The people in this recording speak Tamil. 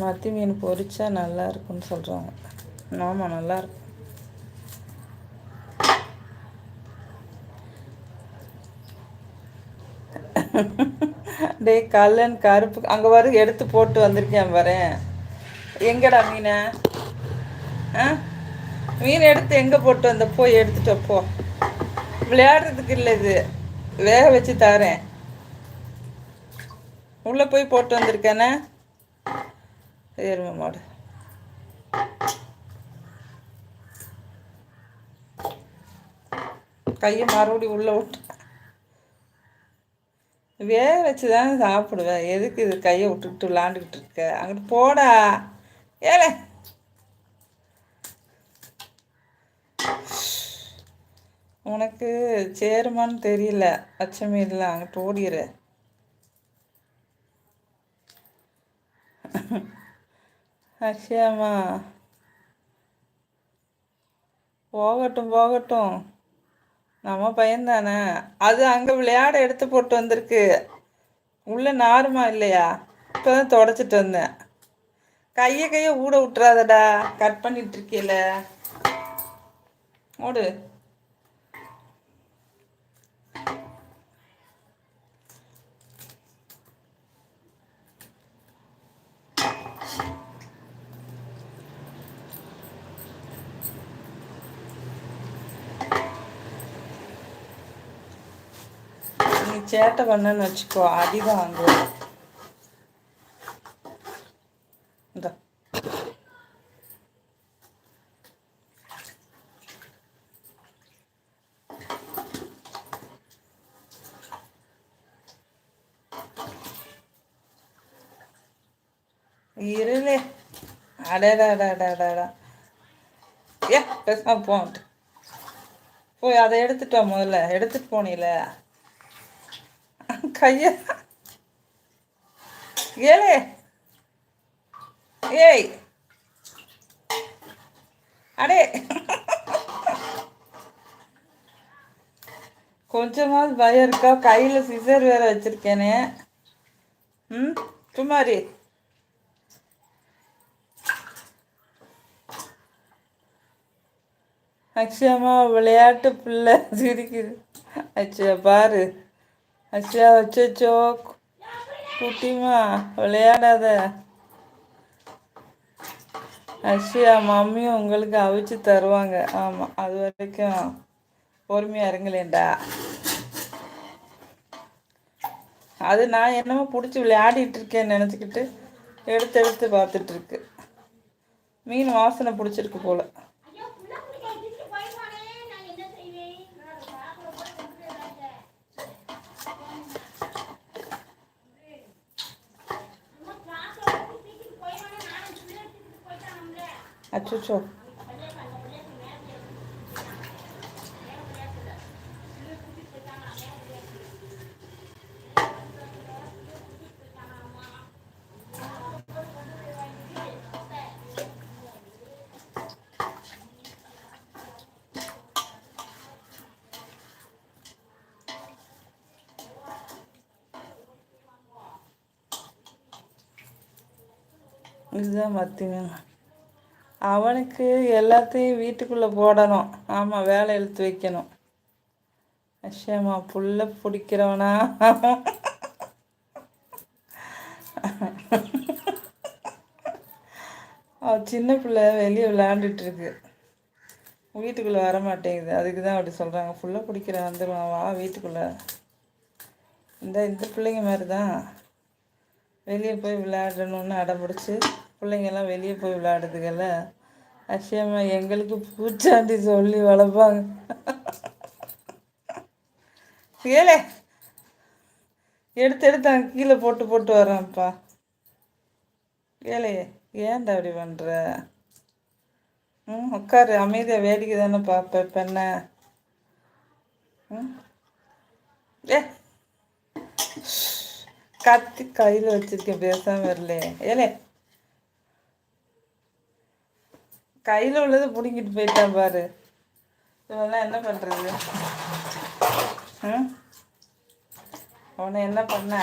மத்தி மீன் பொரிச்சா நல்லா இருக்குன்னு சொல்கிறாங்க. ஆமாம், நல்லாயிருக்கும். டே கல்லன் கருப்பு அங்கே வர எடுத்து போட்டு வந்திருக்கேன் வரேன். எங்கடா மீனை? ஆ, மீன் எடுத்து எங்கே போட்டு வந்த? போய் எடுத்துட்டு போ. விளையாடுறதுக்கு இல்லை இது, வேக வச்சு தரேன். உள்ளே போய் போட்டு வந்திருக்கேனே எருமை மாடு. கையை மறுபடியும் உள்ளே விட்டு வேக வச்சு தானே சாப்பிடுவேன். எதுக்கு இது கையை விட்டுக்கிட்டு விளாண்டுக்கிட்டு இருக்க? அங்கிட்டு போடா. ஏலே, உனக்கு சேருமான்னு தெரியல. பச்சை மீன்லாம் அங்கிட்டு ஓடிடு. அக்ஷயாமா, போகட்டும் போகட்டும், நம்ம பையன்தானே. அது அங்கே விளையாட எடுத்து போட்டு வந்திருக்கு. உள்ளே நாருமா இல்லையா? இப்போ தான் தொடச்சிட்டு வந்தேன். கையை ஊட விட்டுறாதடா, கட் பண்ணிட்டு இருக்கீல. ஓடு. நீ சேட்டை பண்ணன்னு வச்சுக்கோ, அடிதான் வாங்குவேன். இந்த இருளே. அடடா. ஏ, பேசாம போன்ட்டு போய் அதை எடுத்துட்டு வா. முதல்ல எடுத்துட்டு போனீல கைய. ஏலே, ஏய், அடே, கொஞ்சமாவது பயம் இருக்கா? கையில் சிசர் வேற வச்சிருக்கேனே. ம், சும்மாரி. அக்ஷயமா விளையாட்டு பிள்ளை சிரிக்குது. அச்சா பாரு. அச்சா வச்சோ குட்டிமா விளையாடாத. அக்ஷயா மம்மியும் உங்களுக்கு அவிச்சு தருவாங்க. ஆமாம், அது வரைக்கும் பொறுமையாக இருங்களேண்டா. அது நான் என்னமோ பிடிச்சி விளையாடிட்டு இருக்கேன்னு நினச்சிக்கிட்டு எடுத்து பார்த்துட்ருக்கு. மீன் வாசனை பிடிச்சிருக்கு போல். அச்சோ, இதுதான் மத்தி மீன். அவனுக்கு எல்லாத்தையும் வீட்டுக்குள்ளே போடணும். ஆமாம், வேலை இழுத்து வைக்கணும். அஷ்யமா புல்ல பிடிக்கிறவனா? சின்ன பிள்ளை வெளியே விளையாண்டுட்டுருக்கு, வீட்டுக்குள்ளே வர மாட்டேங்குது. அதுக்கு தான் அப்படி சொல்கிறாங்க. ஃபுல்லாக பிடிக்கிற வந்துடுவான், வா வீட்டுக்குள்ளே. இந்த பிள்ளைங்க மாதிரி தான் வெளியே போய் விளையாடணுன்னு அடம்பிடிச்சி பிள்ளைங்கெல்லாம் வெளியே போய் விளையாடுதுகள்ல. அக்ஷயம்மா எங்களுக்கு பூச்சாண்டி சொல்லி வளர்ப்பாங்க. ஏலே, எடுத்து அங்கே கீழே போட்டு வரான்ப்பா. ஏலே, ஏன்டா அப்படி பண்ணுற? உட்காரு, அமைதியாக வேடிக்கை தானே பார்ப்பேன் பெண்ணை. ஏ, கத்தி கையில் வச்சிருக்கேன், பேசாமல் வரல. ஏலே, கையில் உள்ளது பிடிங்கிட்டு போயிட்டான் பாரு. இவெல்லாம் என்ன பண்ணுறது? அவனை என்ன பண்ண?